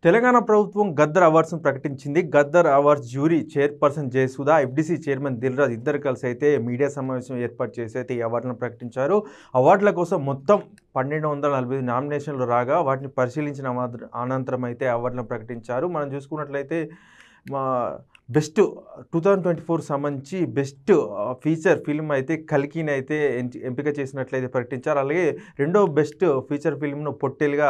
తెలంగాణ ప్రభుత్వం గద్దర్ అవార్డ్స్ను ప్రకటించింది. Gaddar awards jury chairperson Jayasudha, FDC chairman Dil Raj ఇద్దరు కలిసి అయితే మీడియా సమావేశం ఏర్పాటు చేసి అయితే ఈ అవార్డులను ప్రకటించారు. అవార్డుల కోసం మొత్తం 1245 నామినేషన్లు రాగా వాటిని పరిశీలించిన అనంతరం అయితే అవార్డులను ప్రకటించారు. మనం చూసుకున్నట్లయితే బెస్ట్ 2024 సంబంధించి బెస్ట్ ఫీచర్ ఫిల్మ్ అయితే కల్కిని అయితే ఎంపిక చేసినట్లయితే ప్రకటించారు. అలాగే రెండో బెస్ట్ ఫీచర్ ఫిల్మ్ను పొట్టేలుగా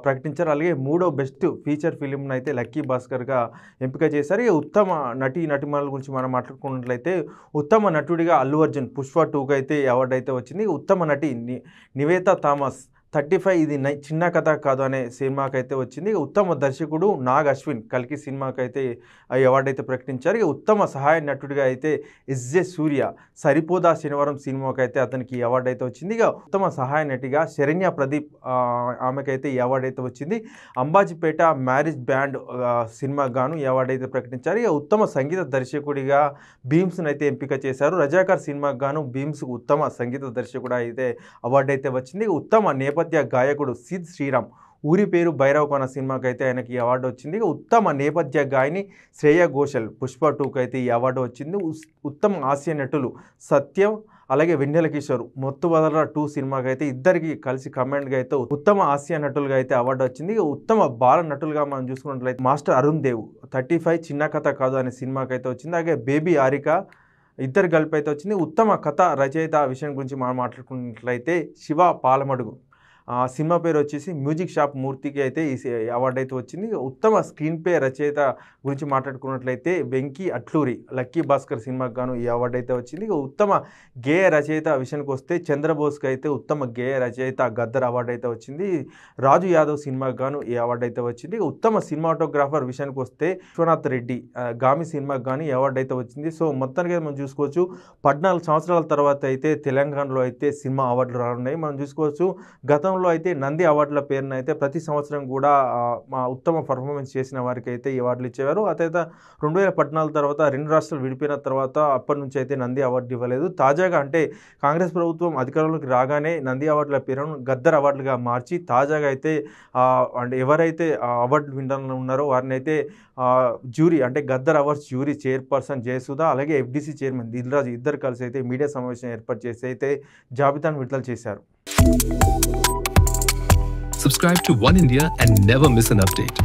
ప్రకటించారు. అలాగే మూడో బెస్ట్ ఫీచర్ ఫిల్మ్ను అయితే లక్కీ భాస్కర్గా ఎంపిక చేశారు. ఇక ఉత్తమ నటిమణుల గురించి మనం మాట్లాడుకున్నట్లయితే ఉత్తమ నటుడిగా అల్లు అర్జున్ పుష్ప 2కి అయితే అవార్డు అయితే వచ్చింది. ఉత్తమ నటి నివేతా థామస్ 35 ఇది చిన్న కథ కాదు అనే సినిమాకి అయితే వచ్చింది. ఉత్తమ దర్శకుడు నాగ్ అశ్విన్ కల్కి సినిమాకి అయితే అవార్డు అయితే ప్రకటించారు. ఉత్తమ సహాయ నటుడిగా అయితే ఎస్జే సూర్య సరిపోదా శనివారం సినిమాకి అయితే అతనికి అవార్డు అయితే వచ్చింది. ఇక ఉత్తమ సహాయ నటిగా శరణ్య ప్రదీప్ ఆమెకైతే ఈ అవార్డు అయితే వచ్చింది. అంబాజీపేట మ్యారేజ్ బ్యాండ్ సినిమాకు గాను ఈ అవార్డు అయితే ప్రకటించారు. ఇక ఉత్తమ సంగీత దర్శకుడిగా భీమ్స్ను అయితే ఎంపిక చేశారు. రజాకర్ సినిమాకు గాను భీమ్స్కు ఉత్తమ సంగీత దర్శకుడు అయితే అవార్డు అయితే వచ్చింది. ఉత్తమ నేపథ్య గాయకుడు సిద్ శ్రీరామ్ ఊరి పేరు భైరవ్ అన్న సినిమాకి అయితే ఆయనకి ఈ అవార్డు వచ్చింది. ఉత్తమ నేపథ్య గాయని శ్రేయా ఘోషల్ పుష్ప 2కి అయితే ఈ అవార్డు వచ్చింది. ఉత్తమ హాస్య నటులు సత్యం అలాగే వెన్నెల కిషోర్ మొత్తు వదల 2 సినిమాకి అయితే ఇద్దరికి కలిసి కమాండ్గా అయితే ఉత్తమ హాస్య నటులుగా అయితే అవార్డు వచ్చింది. ఉత్తమ బాల నటులుగా మనం చూసుకున్నట్లయితే మాస్టర్ అరుణ్ దేవ్ 35 చిన్న కథ కాదు అనే సినిమాకి అయితే వచ్చింది. అలాగే బేబీ హారిక ఇద్దరు కలిపి అయితే వచ్చింది. ఉత్తమ కథ రచయిత విషయం గురించి మనం మాట్లాడుకున్నట్లయితే శివ పాలమడుగు సినిమా పేరు వచ్చేసి మ్యూజిక్ షాప్ మూర్తికి అయితే ఈ అవార్డు అయితే వచ్చింది. ఉత్తమ స్క్రీన్ ప్లే రచయిత గురించి మాట్లాడుకున్నట్లయితే వెంకీ అట్లూరి లక్కీ భాస్కర్ సినిమాకి గాను ఈ అవార్డు అయితే వచ్చింది. ఉత్తమ గేయ రచయిత విషయానికి వస్తే చంద్రబోస్కి అయితే ఉత్తమ గేయ రచయిత గద్దర్ అవార్డు అయితే వచ్చింది. రాజు యాదవ్ సినిమాకి గాను ఈ అవార్డు అయితే వచ్చింది. ఉత్తమ సినిమాటోగ్రాఫర్ విషయానికి వస్తే విశ్వనాథ్ రెడ్డి గామి సినిమాకి గాను ఈ అవార్డు అయితే వచ్చింది. సో మొత్తానికి మనం చూసుకోవచ్చు 14 సంవత్సరాల తర్వాత అయితే తెలంగాణలో అయితే సినిమా అవార్డులు రానున్నాయి. మనం చూసుకోవచ్చు గతంలో అయితే నంది అవార్డుల పేరున అయితే ప్రతి సంవత్సరం కూడా మా ఉత్తమ పర్ఫార్మెన్స్ చేసిన వారికి అయితే ఈ అవార్డులు ఇచ్చేవారు. అతయితే 2014 తర్వాత 2 రాష్ట్రాలు విడిపోయిన తర్వాత అప్పటి నుంచి అయితే నంది అవార్డు ఇవ్వలేదు. తాజాగా అంటే కాంగ్రెస్ ప్రభుత్వం అధికారంలోకి రాగానే నంది అవార్డుల పేరును గద్దర్ అవార్డులుగా మార్చి తాజాగా అయితే అంటే ఎవరైతే అవార్డు విన్నర్లు ఉన్నారో వారిని అయితే జ్యూరీ అంటే Gaddar awards jury chairperson Jayasudha అలాగే ఎఫ్డీసీ చైర్మన్ దిల్రాజ్ ఇద్దరు కలిసి అయితే మీడియా సమావేశం ఏర్పాటు చేసి అయితే జాబితాను విడుదల చేశారు. Subscribe to One India and never miss an update.